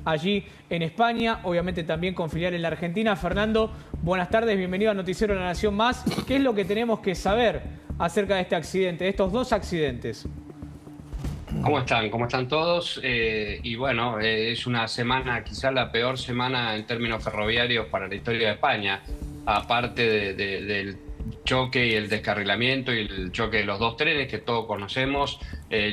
allí en España, obviamente también con filial en la Argentina. Fernando, buenas tardes, bienvenido a Noticiero La Nación Más. ¿Qué es lo que tenemos que saber acerca de este accidente, de estos dos accidentes? ¿Cómo están? ¿Cómo están todos? Y bueno, es una semana, quizás la peor semana en términos ferroviarios para la historia de España, aparte del choque y el descarrilamiento y el choque de los dos trenes que todos conocemos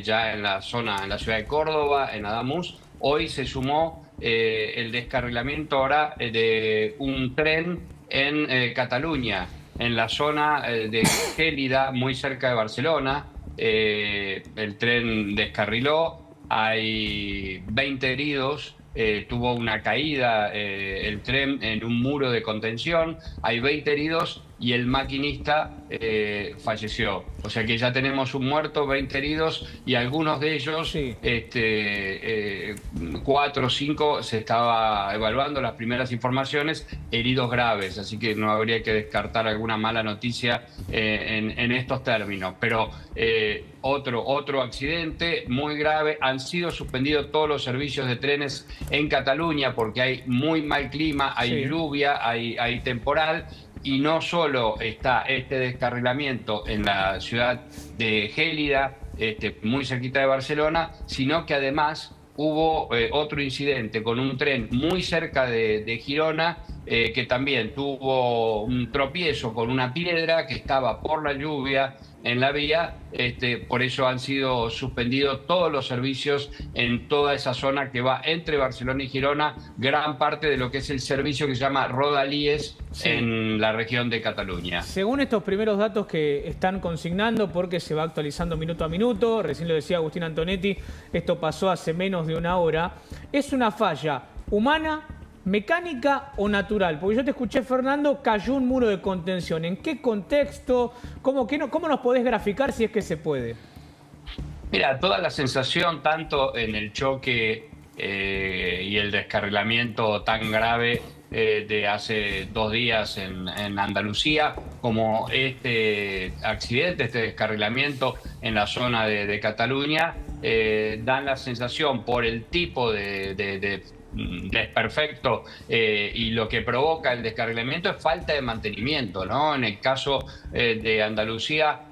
ya en la zona, en la ciudad de Córdoba, en Adamuz. Hoy se sumó el descarrilamiento ahora de un tren en Cataluña, en la zona de Gélida, muy cerca de Barcelona. El tren descarriló, hay 20 heridos, tuvo una caída el tren en un muro de contención, hay 20 heridos y el maquinista falleció. O sea que ya tenemos un muerto, 20 heridos y algunos de ellos, Sí. 4 o 5, se estaba evaluando las primeras informaciones, heridos graves, así que no habría que descartar alguna mala noticia en estos términos. Pero otro accidente muy grave, han sido suspendidos todos los servicios de trenes en Cataluña porque hay muy mal clima, hay lluvia, hay temporal. Y no solo está este descarrilamiento en la ciudad de Gélida, muy cerquita de Barcelona, sino que además hubo otro incidente con un tren muy cerca de Girona, que también tuvo un tropiezo con una piedra que estaba por la lluvia en la vía. Por eso han sido suspendidos todos los servicios en toda esa zona que va entre Barcelona y Girona, gran parte de lo que es el servicio que se llama Rodalies en la región de Cataluña. Según estos primeros datos que están consignando, porque se va actualizando minuto a minuto, recién lo decía Agustín Antonetti, esto pasó hace menos de una hora, ¿es una falla humana, mecánica o natural? Porque yo te escuché, Fernando, cayó un muro de contención. ¿En qué contexto? ¿Cómo nos podés graficar si es que se puede? Mira, toda la sensación, tanto en el choque y el descarrilamiento tan grave de hace 2 días en Andalucía, como este accidente, este descarrilamiento en la zona de Cataluña, dan la sensación por el tipo de desperfecto y lo que provoca el descarrilamiento es falta de mantenimiento, ¿no? En el caso de Andalucía,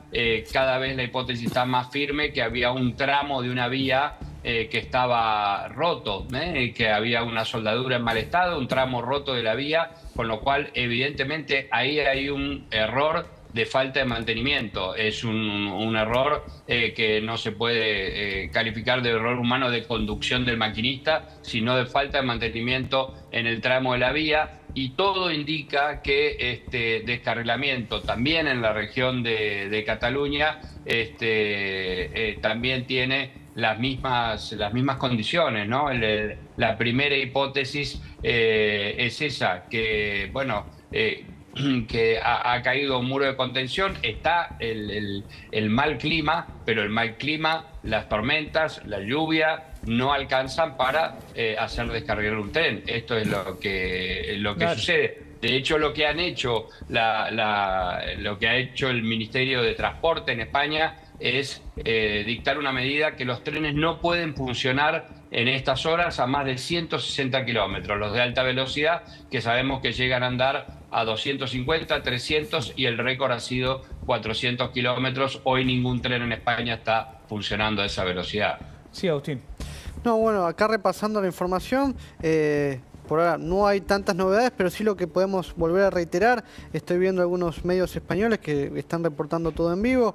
cada vez la hipótesis está más firme que había un tramo de una vía que estaba roto, que había una soldadura en mal estado, un tramo roto de la vía, con lo cual evidentemente ahí hay un error de falta de mantenimiento. Es un error que no se puede calificar de error humano de conducción del maquinista, sino de falta de mantenimiento en el tramo de la vía. Y todo indica que este descarrilamiento también en la región de Cataluña también tiene las mismas condiciones, ¿no? La primera hipótesis es esa, que bueno, que ha caído un muro de contención, está el mal clima, pero el mal clima, las tormentas, la lluvia, no alcanzan para hacer descarrilar un tren. Esto es lo que claro sucede. De hecho, lo que han hecho, lo que ha hecho el Ministerio de Transporte en España es dictar una medida que los trenes no pueden funcionar en estas horas a más de 160 kilómetros. Los de alta velocidad, que sabemos que llegan a andar a 250, 300 y el récord ha sido 400 kilómetros. Hoy ningún tren en España está funcionando a esa velocidad. Sí, Agustín. No, bueno, acá repasando la información, por ahora no hay tantas novedades, pero sí lo que podemos volver a reiterar. Estoy viendo algunos medios españoles que están reportando todo en vivo.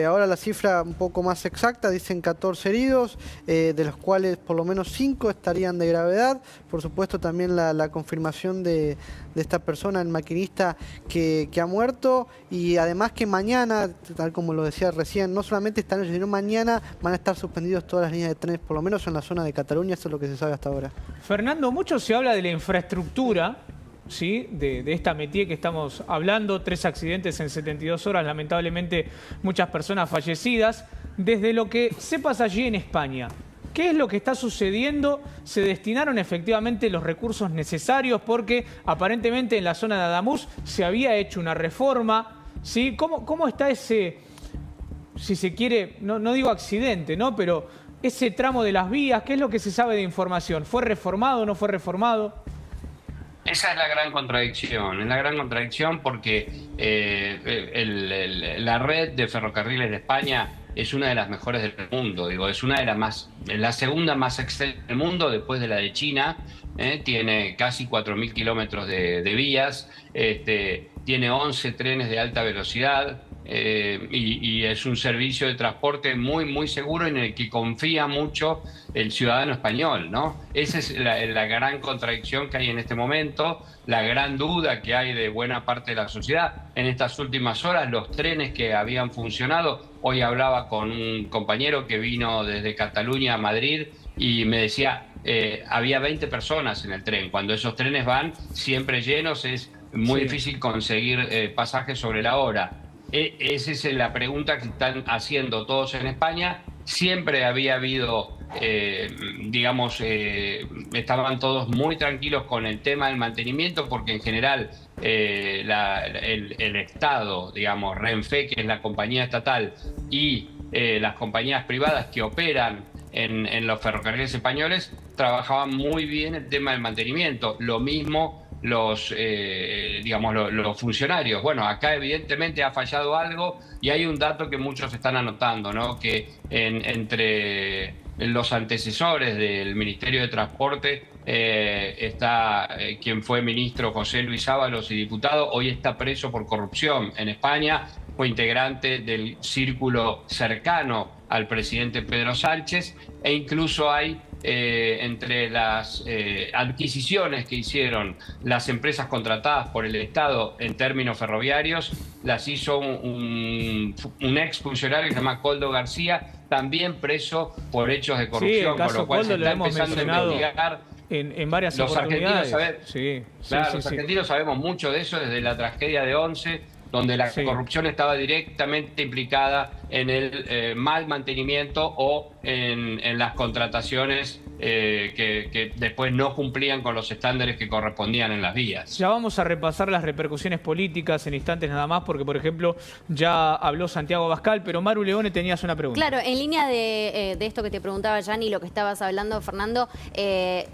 Ahora la cifra un poco más exacta, dicen 14 heridos, de los cuales por lo menos 5 estarían de gravedad. Por supuesto también la confirmación de esta persona, el maquinista que ha muerto. Y además que mañana, tal como lo decía recién, no solamente esta noche, sino mañana van a estar suspendidos todas las líneas de trenes, por lo menos en la zona de Cataluña. Eso es lo que se sabe hasta ahora. Fernando, mucho se habla de la infraestructura, ¿sí? de esta métier que estamos hablando, 3 accidentes en 72 horas, lamentablemente muchas personas fallecidas. Desde lo que sepas allí en España, ¿qué es lo que está sucediendo? ¿Se destinaron efectivamente los recursos necesarios? Porque aparentemente en la zona de Adamuz se había hecho una reforma, ¿sí? ¿Cómo está ese, si se quiere, no digo accidente, ¿no? Pero ese tramo de las vías? ¿Qué es lo que se sabe de información? ¿Fue reformado o no fue reformado? Esa es la gran contradicción porque la red de ferrocarriles de España es una de las mejores del mundo, digo, es una de la segunda más extensa del mundo después de la de China, tiene casi 4.000 kilómetros de vías, tiene 11 trenes de alta velocidad, y es un servicio de transporte muy, muy seguro en el que confía mucho el ciudadano español, ¿no? Esa es la gran contradicción que hay en este momento, la gran duda que hay de buena parte de la sociedad. En estas últimas horas, los trenes que habían funcionado, hoy hablaba con un compañero que vino desde Cataluña a Madrid y me decía, había 20 personas en el tren. Cuando esos trenes van siempre llenos, es muy difícil conseguir pasajes sobre la hora. Esa es la pregunta que están haciendo todos en España. Siempre había habido, estaban todos muy tranquilos con el tema del mantenimiento, porque en general el Estado, digamos, Renfe, que es la compañía estatal, y las compañías privadas que operan en los ferrocarriles españoles, trabajaban muy bien el tema del mantenimiento. Lo mismo los funcionarios. Bueno, acá evidentemente ha fallado algo y hay un dato que muchos están anotando, ¿no? Que entre los antecesores del Ministerio de Transporte está quien fue ministro José Luis Ábalos y diputado, hoy está preso por corrupción en España, fue integrante del círculo cercano al presidente Pedro Sánchez, e incluso hay entre las adquisiciones que hicieron las empresas contratadas por el Estado en términos ferroviarios, las hizo un exfuncionario que se llama Koldo García, también preso por hechos de corrupción. Sí, el caso con lo cual Koldo se está empezando a investigar. En varias Los oportunidades. Los argentinos sabemos mucho de eso desde la tragedia de Once, donde la corrupción estaba directamente implicada en el mal mantenimiento o en las contrataciones que después no cumplían con los estándares que correspondían en las vías. Ya vamos a repasar las repercusiones políticas en instantes nada más, porque por ejemplo ya habló Santiago Abascal, pero Maru Leone, tenías una pregunta. Claro, en línea de esto que te preguntaba Gianni, lo que estabas hablando, Fernando,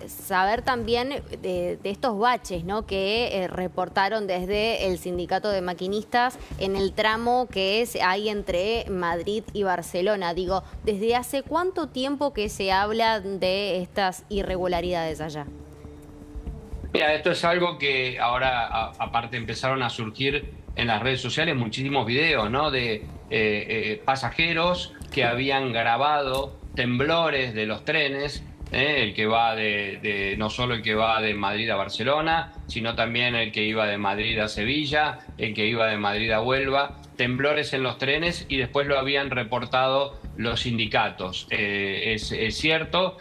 saber también de estos baches, ¿no?, que reportaron desde el sindicato de maquinistas en el tramo que hay entre Madrid y Barcelona. Digo, ¿desde hace cuánto tiempo que se habla de estas irregularidades allá? Mira, esto es algo que ahora, aparte, empezaron a surgir en las redes sociales muchísimos videos, ¿no?, de pasajeros que habían grabado temblores de los trenes, el que va no solo el que va de Madrid a Barcelona, sino también el que iba de Madrid a Sevilla, el que iba de Madrid a Huelva, temblores en los trenes, y después lo habían reportado los sindicatos. Es cierto,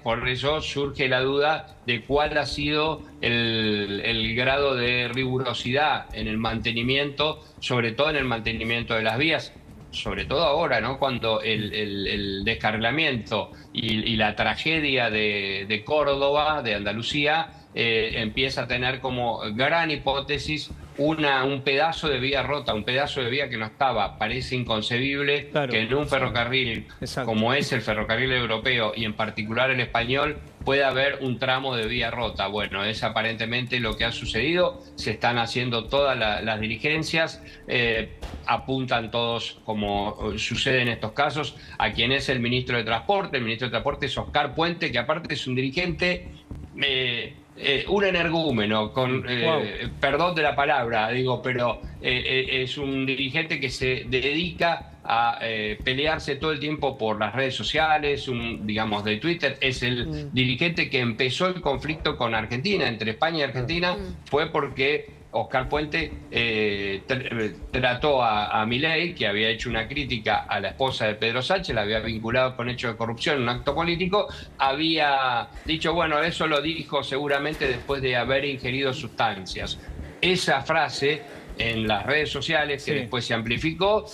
por eso surge la duda de cuál ha sido el grado de rigurosidad en el mantenimiento, sobre todo en el mantenimiento de las vías, sobre todo ahora, ¿no?, cuando el descarrilamiento y la tragedia de Córdoba, de Andalucía, empieza a tener como gran hipótesis un pedazo de vía rota, un pedazo de vía que no estaba. Parece inconcebible que en un ferrocarril como es el ferrocarril europeo y en particular el español pueda haber un tramo de vía rota. Bueno, es aparentemente lo que ha sucedido. Se están haciendo todas las diligencias, apuntan todos, como sucede en estos casos, a quien es el ministro de Transporte. El ministro de Transporte es Oscar Puente, que aparte es un dirigente, un energúmeno, perdón de la palabra, digo, pero es un dirigente que se dedica a pelearse todo el tiempo por las redes sociales, digamos, de Twitter. Es el dirigente que empezó el conflicto con Argentina, entre España y Argentina, fue porque Oscar Puente trató a Milei, que había hecho una crítica a la esposa de Pedro Sánchez, la había vinculado con hechos de corrupción en un acto político, había dicho, bueno, eso lo dijo seguramente después de haber ingerido sustancias. Esa frase en las redes sociales, que después se amplificó,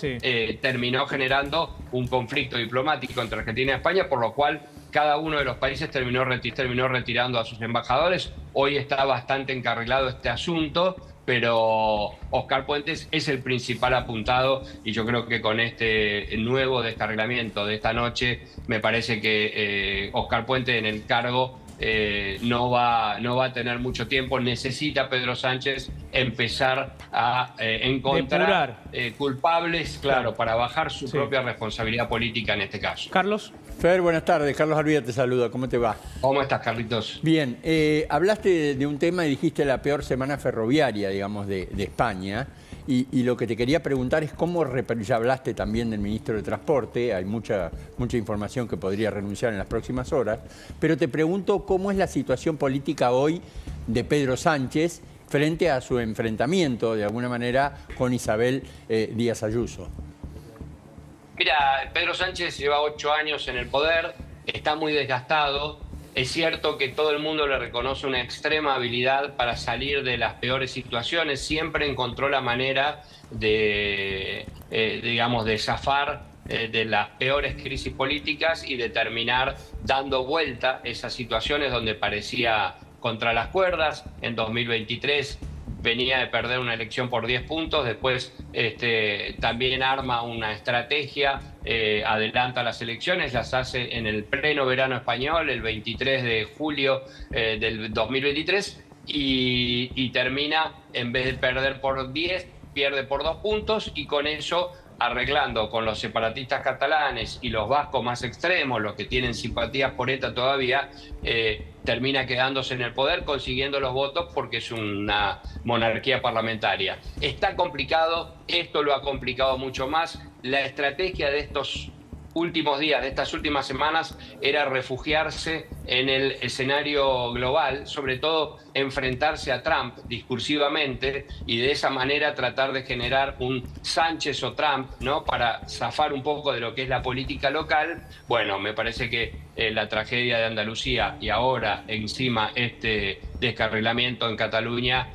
terminó generando un conflicto diplomático entre Argentina y España, por lo cual cada uno de los países terminó retirando a sus embajadores. Hoy está bastante encarrilado este asunto, pero Óscar Puentes es el principal apuntado y yo creo que con este nuevo descarrilamiento de esta noche me parece que Óscar Puentes en el cargo no va a tener mucho tiempo. Necesita Pedro Sánchez empezar a encontrar culpables, claro, para bajar su propia responsabilidad política en este caso. Carlos. Fer, buenas tardes. Carlos Arvida te saluda. ¿Cómo te va? ¿Cómo estás, Carlitos? Bien. Hablaste de un tema y dijiste la peor semana ferroviaria, digamos, de España. Y lo que te quería preguntar es cómo, ya hablaste también del ministro de Transporte, hay mucha información que podría renunciar en las próximas horas, pero te pregunto cómo es la situación política hoy de Pedro Sánchez frente a su enfrentamiento, de alguna manera, con Isabel Díaz Ayuso. Mira, Pedro Sánchez lleva 8 años en el poder, está muy desgastado. Es cierto que todo el mundo le reconoce una extrema habilidad para salir de las peores situaciones. Siempre encontró la manera de, digamos, de zafar de las peores crisis políticas y de terminar dando vuelta esas situaciones donde parecía contra las cuerdas. En 2023 venía de perder una elección por 10 puntos, después también arma una estrategia, adelanta las elecciones, las hace en el pleno verano español, el 23 de julio del 2023, y termina, en vez de perder por 10, pierde por 2 puntos, y con eso, arreglando con los separatistas catalanes y los vascos más extremos, los que tienen simpatías por ETA todavía, termina quedándose en el poder, consiguiendo los votos porque es una monarquía parlamentaria. Está complicado, esto lo ha complicado mucho más. La estrategia de estos últimos días, de estas últimas semanas, era refugiarse en el escenario global, sobre todo enfrentarse a Trump discursivamente y de esa manera tratar de generar un Sánchez o Trump, ¿no?, para zafar un poco de lo que es la política local. Bueno, me parece que la tragedia de Andalucía y ahora encima este descarrilamiento en Cataluña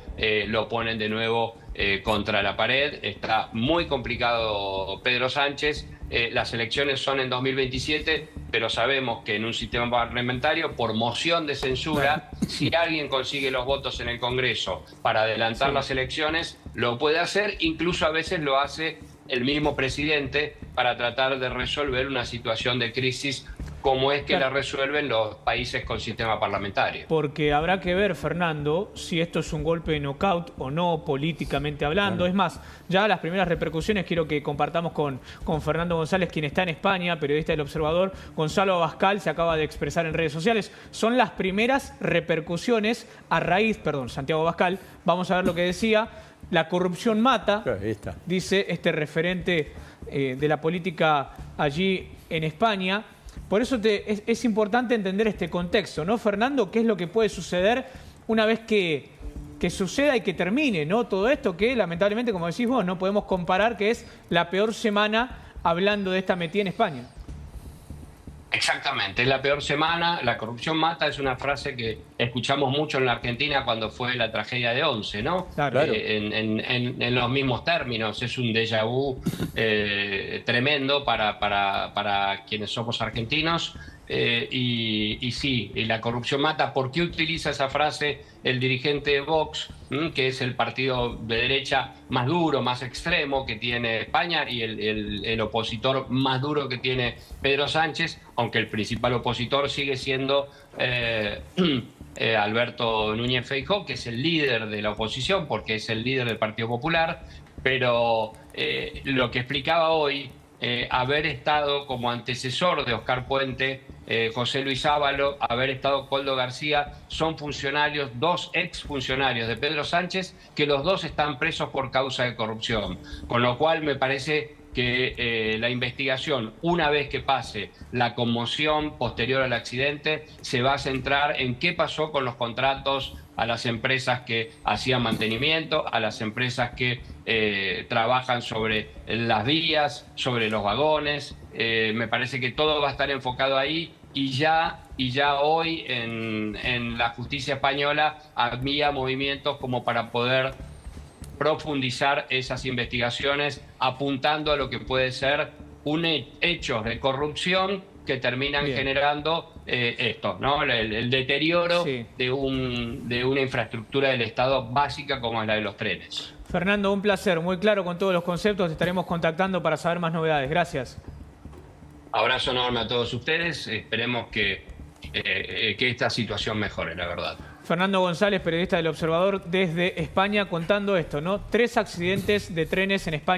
lo ponen de nuevo contra la pared. Está muy complicado Pedro Sánchez. Las elecciones son en 2027, pero sabemos que en un sistema parlamentario, por moción de censura, si alguien consigue los votos en el Congreso para adelantar las elecciones, lo puede hacer, incluso a veces lo hace el mismo presidente para tratar de resolver una situación de crisis como es que la resuelven los países con sistema parlamentario. Porque habrá que ver, Fernando, si esto es un golpe de knockout o no, políticamente hablando. Es más, ya las primeras repercusiones quiero que compartamos con Fernando González, quien está en España, periodista del Observador. Gonzalo Abascal se acaba de expresar en redes sociales. Son las primeras repercusiones a raíz, Santiago Abascal, vamos a ver lo que decía. La corrupción mata, dice este referente de la política allí en España. Por eso es importante entender este contexto, ¿no, Fernando? ¿Qué es lo que puede suceder una vez que suceda y que termine, ¿no?, todo esto que lamentablemente, como decís vos, no podemos comparar, que es la peor semana hablando de esta metida en España? Exactamente, es la peor semana. La corrupción mata es una frase que escuchamos mucho en la Argentina cuando fue la tragedia de Once, ¿no? Claro. En los mismos términos, es un déjà vu tremendo para quienes somos argentinos. Y sí, la corrupción mata. ¿Por qué utiliza esa frase el dirigente de Vox, que es el partido de derecha más duro, más extremo que tiene España y el opositor más duro que tiene Pedro Sánchez, aunque el principal opositor sigue siendo Alberto Núñez Feijóo, que es el líder de la oposición porque es el líder del Partido Popular? Pero lo que explicaba hoy, haber estado como antecesor de Óscar Puente, José Luis Ábalos, haber estado Koldo García, son funcionarios, 2 exfuncionarios de Pedro Sánchez, que los 2 están presos por causa de corrupción. Con lo cual me parece que la investigación, una vez que pase la conmoción posterior al accidente, se va a centrar en qué pasó con los contratos a las empresas que hacían mantenimiento, a las empresas que trabajan sobre las vías, sobre los vagones. Me parece que todo va a estar enfocado ahí y ya hoy en la justicia española había movimientos como para poder profundizar esas investigaciones apuntando a lo que puede ser hechos de corrupción que terminan generando esto, ¿no? El deterioro Sí. de una infraestructura del Estado básica como es la de los trenes. Fernando, un placer, muy claro con todos los conceptos. Te estaremos contactando para saber más novedades. Gracias. Abrazo enorme a todos ustedes. Esperemos que esta situación mejore, la verdad. Fernando González, periodista del Observador desde España, contando esto, ¿no? 3 accidentes de trenes en España.